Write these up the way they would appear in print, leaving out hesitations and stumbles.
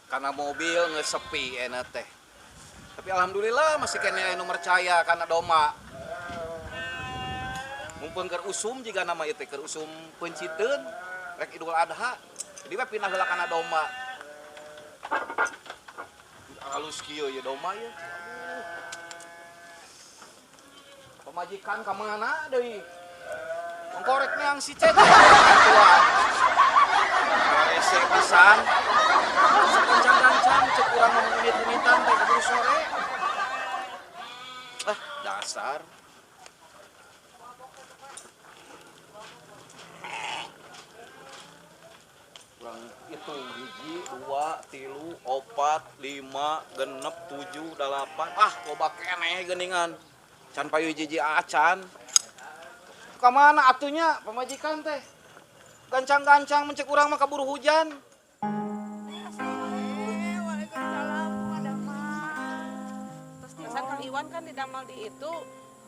karena mobil ngesepi enak teh. Tapi alhamdulillah masih kena anu percaya karena domba. Mumpun keur usum jiga nama ieu teh keur usum penciteun rek Idul Adha. Jadi we pindah heula kana domba. Halus kieu ya domba ya. Pemajikan ka mana deui? Mengkorek yang si Cece. Rese pisan. Sekencang-kencang cek urang menit-menitan teh keburu sore. Dasar. Kurang itu hiji, 2, 3, 4, 5, 6, 7, 8. Loba keneh geuningan. Can payu hiji acan. Kamana atunya pemajikan teh? Gancang-gancang mencek urang mah kaburu hujan. Waalaikumsalam, terus tiasan Kang Iwan kan didamal di itu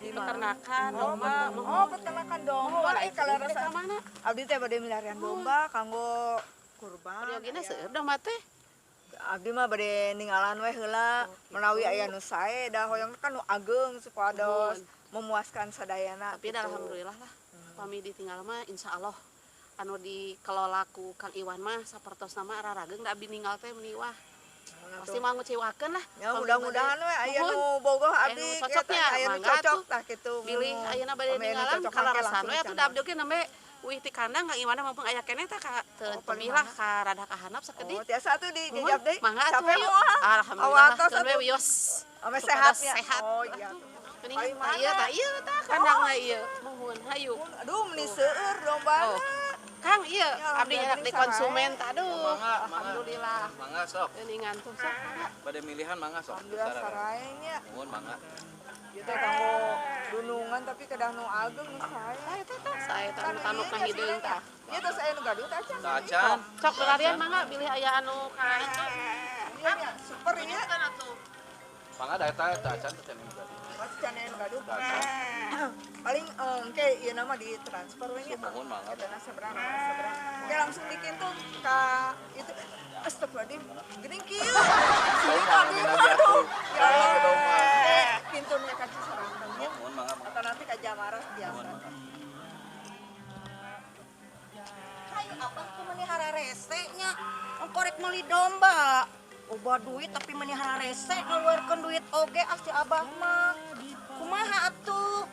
di peternakan domba. Peternakan domba. Kalau rasa mana? abdi teh bade milarian domba kanggo kurban. Priogina seueur domba teh. Abdi mah bade ninggalan we heula menawi aya nu sae da hoyong kan nu ageng supados memuaskan sadayana. Tapi dah alhamdulillah lah. Pami ditinggal mah insyaallah anu dikelola ku Kang Iwan mah sapertos nama rarageng da abdi ninggal teh meuni wah. Pasti mah nguciwakeun lah. Ya mudah-mudahan we aya nu bogoh abdi cocoknya aya nu cocok tah kitu. Pilih ayeuna bade ninggalan kalarasan we atuh da abdi oge nembe wih ti kandang Kang Iwan mah aya keneh teh ka temilah ka rada ka handap sakedik. Oh tiasa atuh dijajab deui. Mangga atuh Capek yuk. moal. Alhamdulillah Awatos keun we atuh. wios. Ame sehatnya. Sehat. Oh iya. Mending ieu tah kandangna ieu. Muhun hayu. Aduh meni seueur domba. Kang ieu Ya, abdi nyadak di konsumen tah aduh. Mangga. Alhamdulillah. Mangga sok. Geuningan tuh sok. Bade milihan mangga sok. Alhamdulillah sarae nya. Mohon mangga. Ieu teh kanggo dunungan tapi kedah nu ageng nu sae. Saya tanuk-tanukna hideung tah. Ieu teh sae nu gaduh teh acan. Acan. Sok berarian mangga bilih aya anu ka itu. Iya nya super ieu. Kan atuh. Mangga da eta acan teh cenah juga. Mas can aya nu gaduh. Acan. Paling engke ieu nama ditransfer we nya. Mohon mangga. Dana seberang. Oke langsung dikitu ka itu astagfirullahaladzim. Geuning kieu. Domba mina jatuh. Ya Allah. Domba. Pintunya ka Ciserang. Mohon mangga. Atau nanti ka Jamaras biasa. Hayu abang tuh menihara rese nya ngkorek meuli domba. Oba duit tapi menihara rese ngeluarkeun duit oge asti abah mah. Kumaha atuh?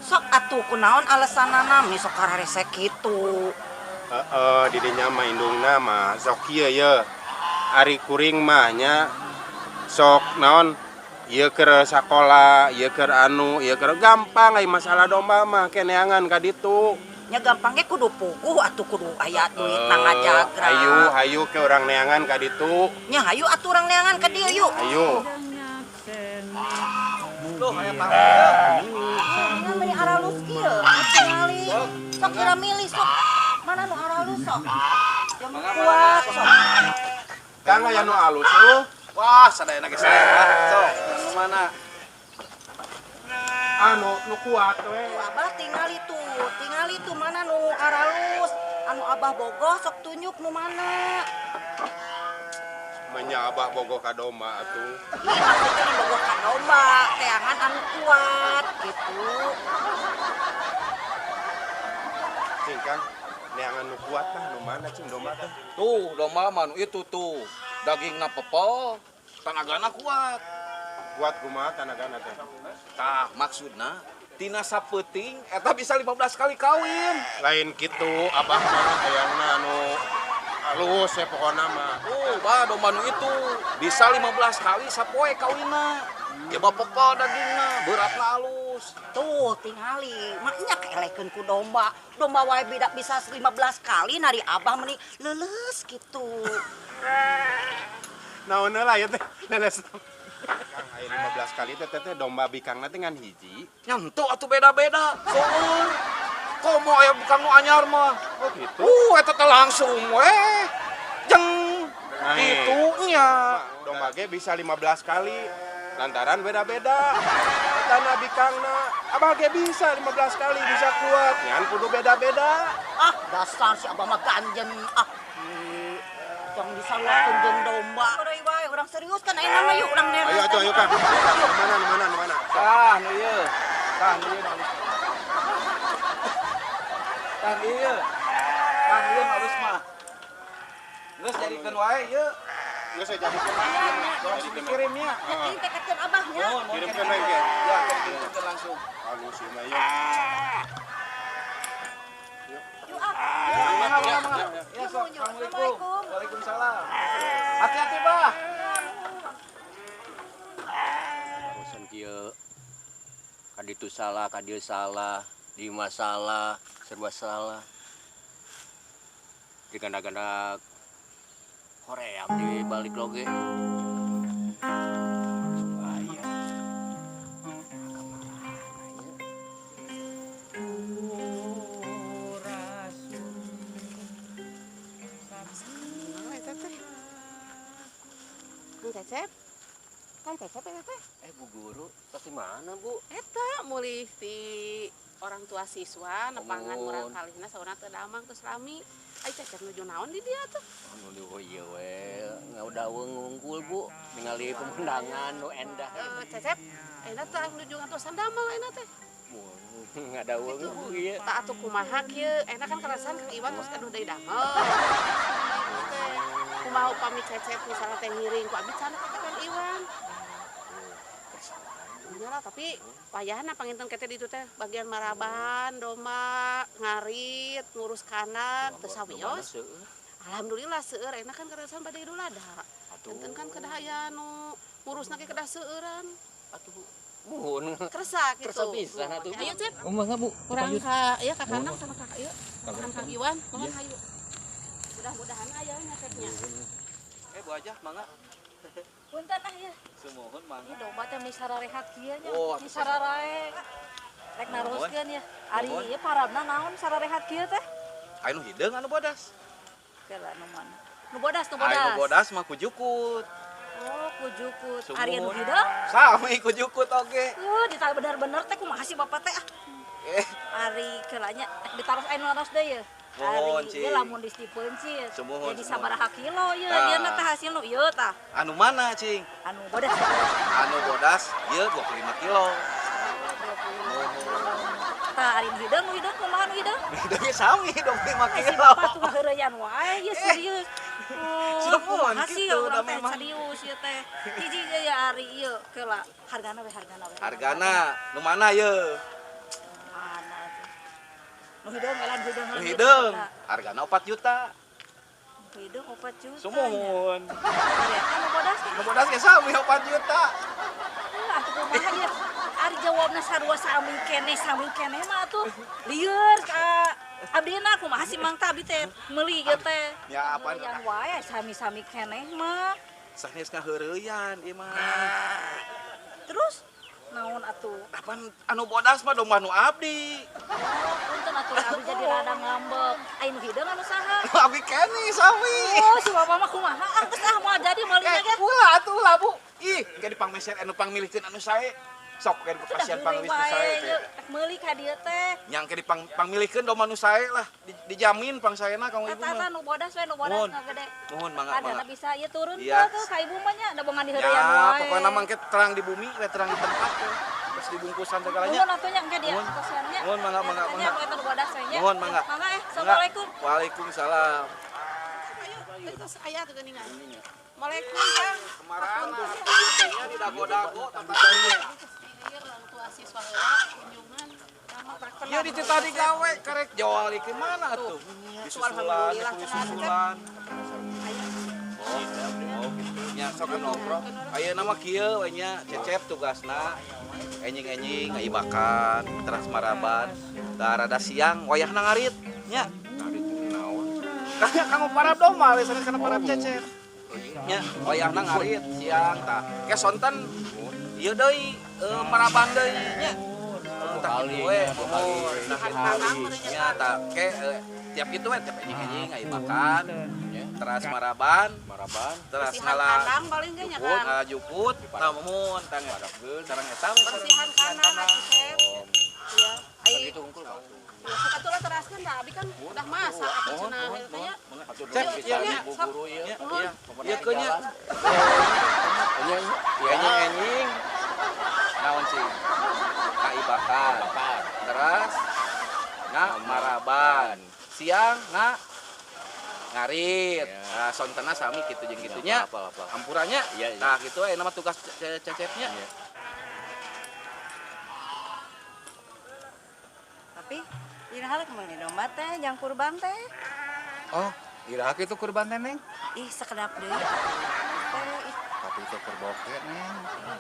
Sok atuh kunaon alesanana mi sok rese kitu. Di dinya mah indungna mah sok kieu ye. Ari kuring mah nya sok naon ieu keur sakola, ieu keur anu, ieu keur gampang ai masalah domba mah keneangan ka ditu. Nya gampang ge kudu puguh atuh kudu aya duit nang ngajagra. Hayu ke urang neangan ka ditu. Nya hayu atuh urang neangan ka dieu yuk. Hayu. Loh aya panggil. Nya meni aralus kieu. Tingali. Sok kira milih sok. Mana nu aralus sok? Yang kuat sok. Kang aya nu alus tuh. Wah, sadayana geus saya. Sok, anu mana? Anu nu kuat we. Abah tingali tuh mana nu aralus. Anu abah bogoh sok tunjuk nu mana. Manya abah bogoh ka domba atuh. Ih, maksudnya nu bogoh ka domba, teangan anu kuat gitu. Cing Kang, neangan nu kuat tah nu mana cing domba teh? Tuh, domba mah nu itu tuh. Dagingna pepel, tanagana kuat. Kuat kumaha tanagana teh? Tah, maksudna tina sapeuting eta bisa 15 kali kawin. Lain kitu abah mah hayangna anu alus ya pokona mah. Bah domba nu itu bisa 15 kali sapoe kawinna. Ya pepel dagingna, beratna alus. Tuh, tingali. Maknya keelekeun ku domba. Domba wae beda bisa 15 kali nari abah meni leuleus gitu. Naon lah ya teh leles. Kang aya 15 kali teh domba bikangna teh ngan hiji. Nyantu atuh beda-beda. Soalnya komo aya bukan nu anyar mah. Oh gitu. Eta teh langsung we. Jeng Nah, itunya. Domba ge bisa 15 kali. Lantaran beda-beda. Tanah bikangna abah ge bisa 15 kali bisa kuat. Ngan kudu beda-beda. Ah, dasar si abah mah ganjen. Ah, jangan disalahkan jeung domba. Euy wae, urang serius kan ayeuna mah yuk urang neres. Ayo atuh ayo Kang. Di mana? Tah nu ieu. Tah nu ieu. Tah ieu. Tah ieu harus mah. Geus jadikeun wae ieu. Geus saya jadikeun. Langsung dikirimnya. Jadi tekekeun abahnya. Kirimkeun we ge. Ya, kirimkeun langsung. Anu sih mah yuk. Yuk ah. Ya, Assalamualaikum. Waalaikumsalam. Hati-hati, Bah. Urusan kieu kaditu salah, kadieu salah, di masalah, serba salah. Diganda-ganda hoream di balik loge. Bahaya. Kang Cecep eta teh. Bu Guru, pasti mana Bu? Eta mulih ti orang tua siswa nepangan Oh. murang kalihna saurna teu damang terus rami. Ai Cecep nuju naon di dia tuh? Anu di ieu we, ngaudaweung ngungkul Bu, ningali pemandangan nu endah. Cecep, ayeuna teh nuju ngatosan damel ayeuna teh. Ngadaweung Bu ieu. Tak atuh kumaha kieu, ayeuna kan kerasan Kang Iwan geus aduh deui damel. Kumaha upami Cecep misalnya teh ngiring ku abi can ka Kang Iwan. Iyalah tapi payahna panginten kete ditu teh bagian maraban, domba, ngarit, ngurus kandang, teu sawios. Alhamdulillah seueur enak kan kerasan bade Idul Adha. Enten kan kedah aya nu ngurusna ge kedah seueuran. Atuh muhun. Kersa gitu. Kersa pisan atuh. Ayo Cep, Oh mangga Bu. kurang ka ieu ka kandang sama ka ieu. Kang Iwan, mohon hayu. Mudah-mudahan aya nya Cepnya. Bu Ajah, mangga. Punten ah ya. Semohon mangga. Domba teh meni sararehat kieu nya. Oh, Meni sararae. Rek naroskeun ya. Ari ieu parabna naon sararehat kieu teh? Anu hideung anu bodas. Kela nu mana? Nu bodas, nu Anu bodas. bodas mah kujukut. Oh, kujukut. Sumuhun. Ari anu hideung? Sami kujukut oge. Ditanya bener-bener teh kumaha sih Bapak teh ah. Eh, Ari kelanya ditaros anu naros deui ye. Mohon, Ari Cing. ieu lamun distipeun sih. Sumuhun, Jadi sumuhun. sabaraha kilo ieu Tah. ieu teh hasil nu ieu tah. anu mana, Cing? Anu bodas. Anu bodas ieu 25 kilo. Tah ari nu hideung kumaha nu hideung? Hideungnya sami 25 Si kilo. Bapak tuh heureuyan wae ieu serius. Sumuhun Hasil kitu, urang da teh memang. serius ieu teh. Hiji ya ari ieu keula hargana we. Hargana nu mana ieu? Mana tuh? Nu hideung elan hideung. Nu hideung. Hargana 4 juta. Hideung 4 juta. Sumuhun. Ari eta nu bodas teh. Nu bodas ge sami 4 juta. Atuh kumaha ieu? Ari jawabna sarua sami kene mah atuh. Lieur ka abdina kumaha si Mang teh abdi teh meuli ieu teh. Ya, apaan? Yang wae sami-sami keneh mah. Sanes ngaheureuyan ieu mah. Terus naon atuh? Apaan anu bodas mah domba nu abdi. Punten atuh abdi jadi rada ngambek. Ai nu hideung anu saha? Abdi kene sami. Oh, si Bapak mah kumaha? Ah, geus ah moal jadi meuli ge. Ulah atuh lah Bu. Ih, ge dipangmeser anu pangmilikeun anu sae. Sok ge pasien pangwis nu sae teh. Rek meuli ka dieu teh. Nyang ge pangmilikeun domba nu sae lah. Dijamin pang saena kang ibu Eta mah. nu bodas we nu bodas Mohon. na gede. Mohon mangga Adana mangga. bisa ieu turun Iya. ke ka ibu mah nya, da bongan di heureuyan Ya, wae. pokoknya mangke terang di bumi, we terang di tempat teh. Terus dibungkusan segalanya. Nuhun atuh nya engke dia Nuhun. kasihannya. Nuhun, mangga, mangga, Nya mangga. eta nu bodas we nya. Mohon mangga. Mangga Assalamualaikum. Waalaikumsalam. Ayo, itu aya tuh geuningan. Waalaikumsalam Kang. Kemarin tuh nya di dago-dago tempatnya. Ieu orang tua siswa heula kunjungan. Ya di cita digawe karek jual ke mana tuh? Di susulan, Alhamdulillah, di tenang, susulan. Oh, gitu. Nya sok nongkrong. Aya nama kieu we nya Cecep tugasna enjing-enjing ngai bakan, teras maraban. Da rada siang wayahna ngarit nya. Ngarit naon? Kayaknya kamu parab domba we sana kana parab Cecep. Nya wayahna ngarit siang tah. Ke sonten ieu deui maraban deui nya. Kali, we, kali. nya tah ke tiap gitu we tiap enjing-enjing ngai bakan. Teras maraban, teras Bersihan ngalah kandang paling ge nya juput, kan. ngalah juput, namun sareng eta we Bersihan kandang atuh Cep. Iya. Ai Gitu unggul Pak. sok atuh lah teraskeun da abi kan udah masak atuh cenah tanya. Cek, Iya, iya, Guru ya. iya, iya keunya. Iya Enjing. Naon sih? Kai bakar. Terus maraban. Siang ngarit. Nah, sontena sami kitu jeung kitunya. Apa. Ampurannya. Iya. Nah, gitu aya nama tugas cecepnya. Tapi iraha kemana domba teh jang kurban teh. Oh, iraha itu kurban teh, Neng. Ih sakedap deui teh ih Tapi itu kurboke, Neng.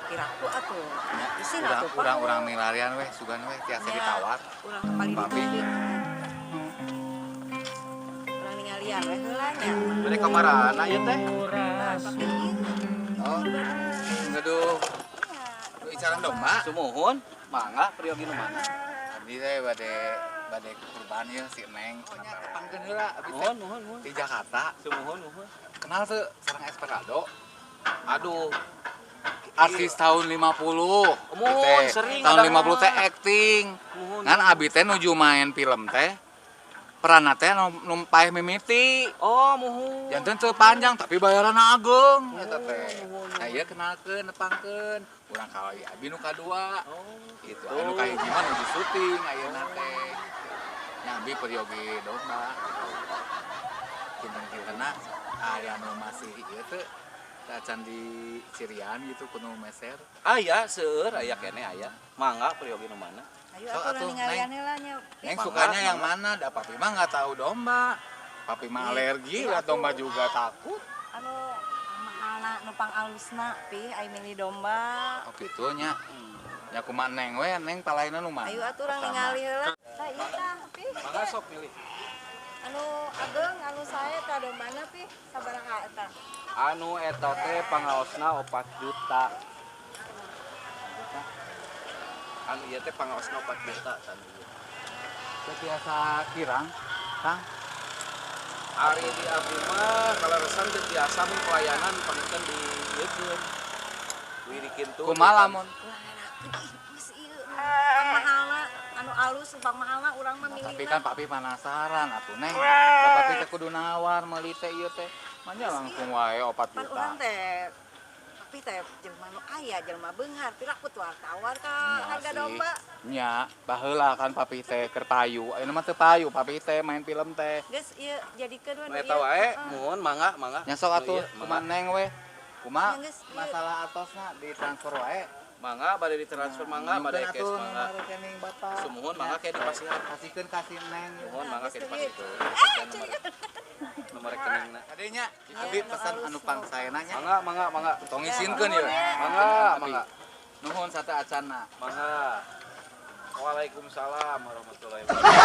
kiraku atuh. Isin Urang atuh urang urang milarian weh, sugan weh tiasa Ya. ditawar. urang kepali Papi. di urang ningalian we heula nya. Bade kamarana ieu teh. Papi ieu. Oh, ngaduh. Lu icaran domba. Sumuhun, mangga periogi nu mana? Abdi teh bade kurban ieu si Neng. Pangkeun heula abdi teh Nuhun. di Jakarta. Sumuhun. Kenal tuh sareng Esperado. Aduh, Artis tahun 50. Mohon, Teh, sering tahun ada 50 teh mah. acting. Mohon. Kan abi teh nuju main film teh. Peranna teh numpae mimiti. Oh, muhun. Janten teu panjang tapi bayaran agung eta teh. Nah ieu kenalkeun nepangkeun. Urang kawali abi nu kadua. Gitu. Anu kahiji mah nuju syuting ayeuna teh. Nya abi peryogi domba gitu. Kinten-kintenna aya nu masih ieu teh acan di Cirian gitu kudu meser. Aya seueur aya kene aya. Mangga periogi nu mana? Ayo Sok atuh atuh, urang ningalian Neng. heula nya. Neng sukanya yang mana? Da papi mah nggak tahu domba. Papi mah alergi, lihat domba juga takut. Anu mahalna numpang alusna pi ai milih domba. Oh gitu nya. Nya kumaha Neng we, Neng palaina nu mana? Ayo atuh urang Pertama. ningali heula. Tah ieu tah pi. Mangga sok pilih. Anu ageng anu sae tah dombana pi sabaraha eta? Anu eta teh pangaosna 4 juta. Anu ieu teh pangaosna 4 juta can ieu. Teu biasa kirang, Kang. Ari di abdi mah kalaresan teu biasa mun pelayanan pangikeun di ieu keun. Wirikin tuh. Kumaha lamun? Urang enakeun ih geus ieu numpang mahalna anu alus numpang mahalna urang mah Tapi milihna. kan papi penasaran atuh Neng. Da papi teh kudu nawar meuli teh ieu teh. Manya langsung wae 4 Pan juta. urang teh tapi teh jelema nu aya jelema beunghar pirakut tawar ka Iya harga sih. domba. Nya, baheula kan papi teh keur payu. Ayeuna mah teu payu, papi teh main film teh. Geus ieu jadikeun Nu eta wae, Heeh. muhun mangga. Nya sok atuh Nu ieu, kumaha Neng we. Kumaha Ya, geus, ieu. masalah atosna ditransfer wae. Mangga bade ditransfer mangga bade Nukeun cash atuh mangga. nomor rekening Bapak. Sumuhun mangga kayak dipasihan. Kasihkeun kasih Neng. Muhun mangga kayak dipasihan. Nomor rekeningna. Kadenya, abi pesan anu pangsaena nya. Mangga. Tong isinkeun ye. Mangga. Nuhun sate acanna. Mangga. Waalaikumsalam warahmatullahi wabarakatuh.